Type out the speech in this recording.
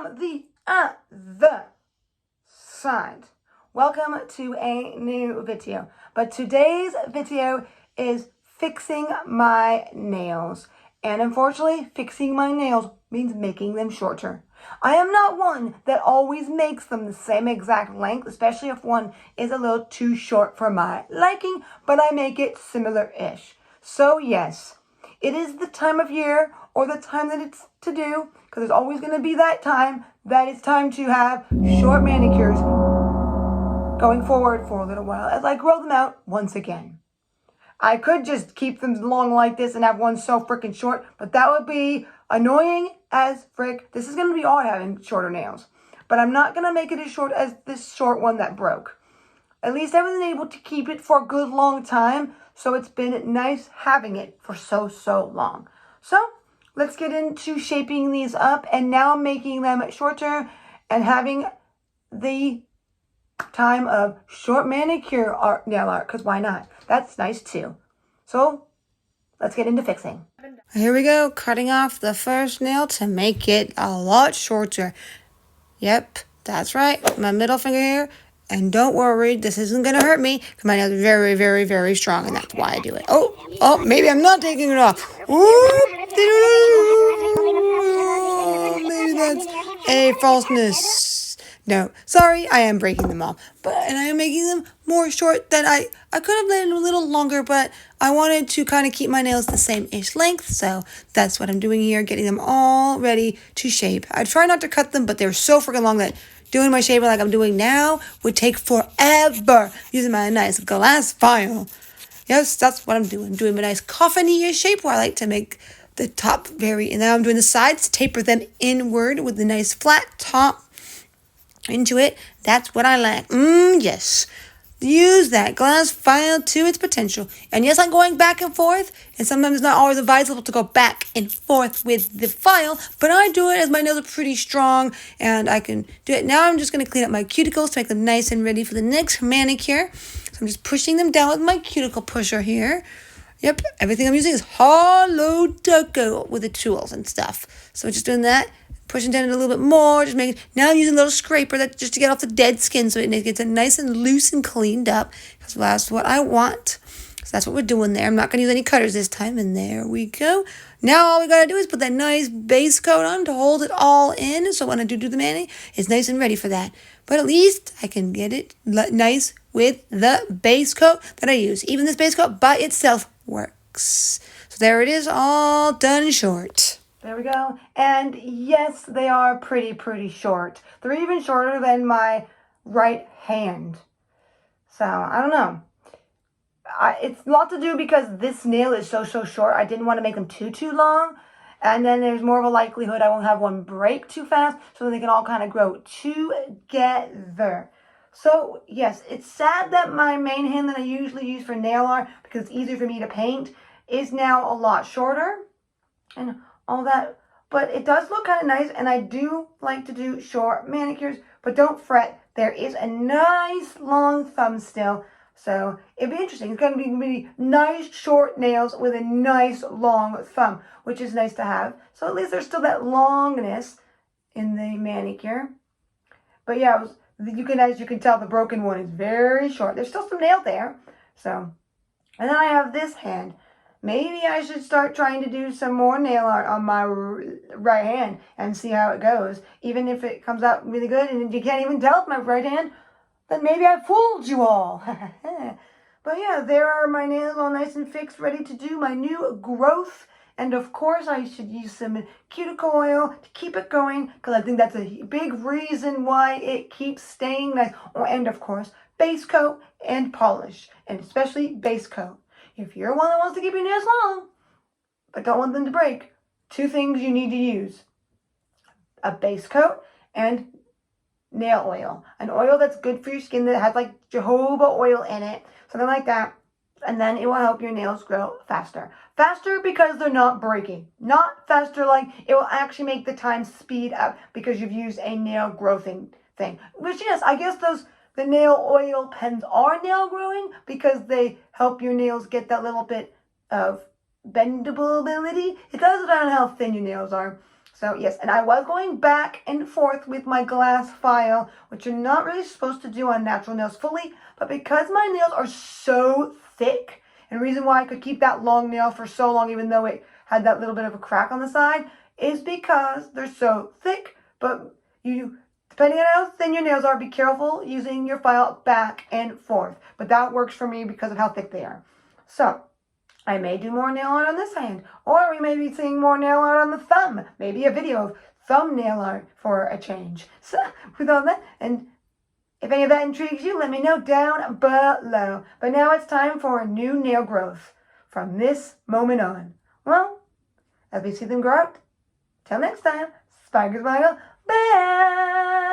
from the other side. Welcome to a new video. But today's video is fixing my nails. And unfortunately, fixing my nails means making them shorter. I am not one that always makes them the same exact length, especially if one is a little too short for my liking, but I make it similar-ish. So yes, it is the time of year or the time that it's to do, because there's always going to be that time that it's time to have short manicures going forward for a little while as I grow them out once again. I could just keep them long like this and have one so freaking short, but that would be annoying as frick. This is going to be odd having shorter nails, but I'm not going to make it as short as this short one that broke. At least I was able to keep it for a good long time, so it's been nice having it for so long. So let's get into shaping these up and now making them shorter and having the time of short manicure art, nail art, because why not? That's nice too. So let's get into fixing. Here we go, cutting off the first nail to make it a lot shorter. Yep, that's right, my middle finger here. And don't worry, this isn't going to hurt me, because my nail is very strong, and that's why I do it. Oh, maybe I'm not taking it off. Maybe that's a falseness. No, sorry, I am breaking them off. And I am making them more short than I could have made them a little longer, but I wanted to kind of keep my nails the same-ish length, so that's what I'm doing here, getting them all ready to shape. I try not to cut them, but they're so freaking long that doing my shaping like I'm doing now would take forever using my nice glass file. Yes, that's what I'm doing. I'm doing a nice coffin-y shape where I like to make the top and now I'm doing the sides to taper them inward with a nice flat top into it. That's what I like. Yes. Use that glass file to its potential. And yes, I'm going back and forth, and sometimes it's not always advisable to go back and forth with the file, but I do it as my nails are pretty strong, and I can do it. Now I'm just going to clean up my cuticles to make them nice and ready for the next manicure. So I'm just pushing them down with my cuticle pusher here. Yep, everything I'm using is hollow ducko with the tools and stuff. So just doing that. Pushing down it a little bit more, now I'm using a little scraper just to get off the dead skin so it gets it nice and loose and cleaned up, because that's what I want. So that's what we're doing there. I'm not going to use any cutters this time, and there we go. Now all we got to do is put that nice base coat on to hold it all in, so when I do the mani, it's nice and ready for that. But at least I can get it nice with the base coat that I use. Even this base coat by itself works. So there it is, all done short. There we go. And yes, they are pretty short. They're even shorter than my right hand. So, I don't know. It's a lot to do because this nail is so short. I didn't want to make them too long. And then there's more of a likelihood I won't have one break too fast, so they can all kind of grow together. So, yes, it's sad that my main hand that I usually use for nail art, because it's easier for me to paint, is now a lot shorter. And all that, but it does look kind of nice, and I do like to do short manicures, but don't fret, there is a nice long thumb still, so it'd be interesting. It's going to be really nice short nails with a nice long thumb, which is nice to have, so at least there's still that longness in the manicure. But yeah, as you can tell, the broken one is very short. There's still some nail there, so, and then I have this hand. Maybe I should start trying to do some more nail art on my right hand and see how it goes. Even if it comes out really good and you can't even tell it's my right hand, then maybe I fooled you all. But yeah, there are my nails all nice and fixed, ready to do my new growth. And of course, I should use some cuticle oil to keep it going, because I think that's a big reason why it keeps staying nice. And of course, base coat and polish, and especially base coat. If you're one that wants to keep your nails long, but don't want them to break, two things you need to use. A base coat and nail oil. An oil that's good for your skin that has like jojoba oil in it, something like that. And then it will help your nails grow faster. Faster because they're not breaking. Not faster like it will actually make the time speed up because you've used a nail growing thing. Which, yes, I guess the nail oil pens are nail growing because they help your nails get that little bit of bendable ability. It does depend on how thin your nails are. So yes, and I was going back and forth with my glass file, which you're not really supposed to do on natural nails fully, but because my nails are so thick, and the reason why I could keep that long nail for so long, even though it had that little bit of a crack on the side, is because they're so thick. But depending on how thin your nails are, be careful using your file back and forth. But that works for me because of how thick they are. So I may do more nail art on this hand, or we may be seeing more nail art on the thumb. Maybe a video of thumbnail art for a change. So with all that, and if any of that intrigues you, let me know down below. But now it's time for a new nail growth from this moment on. Well, as we see them grow out, till next time, Sparkle, bye!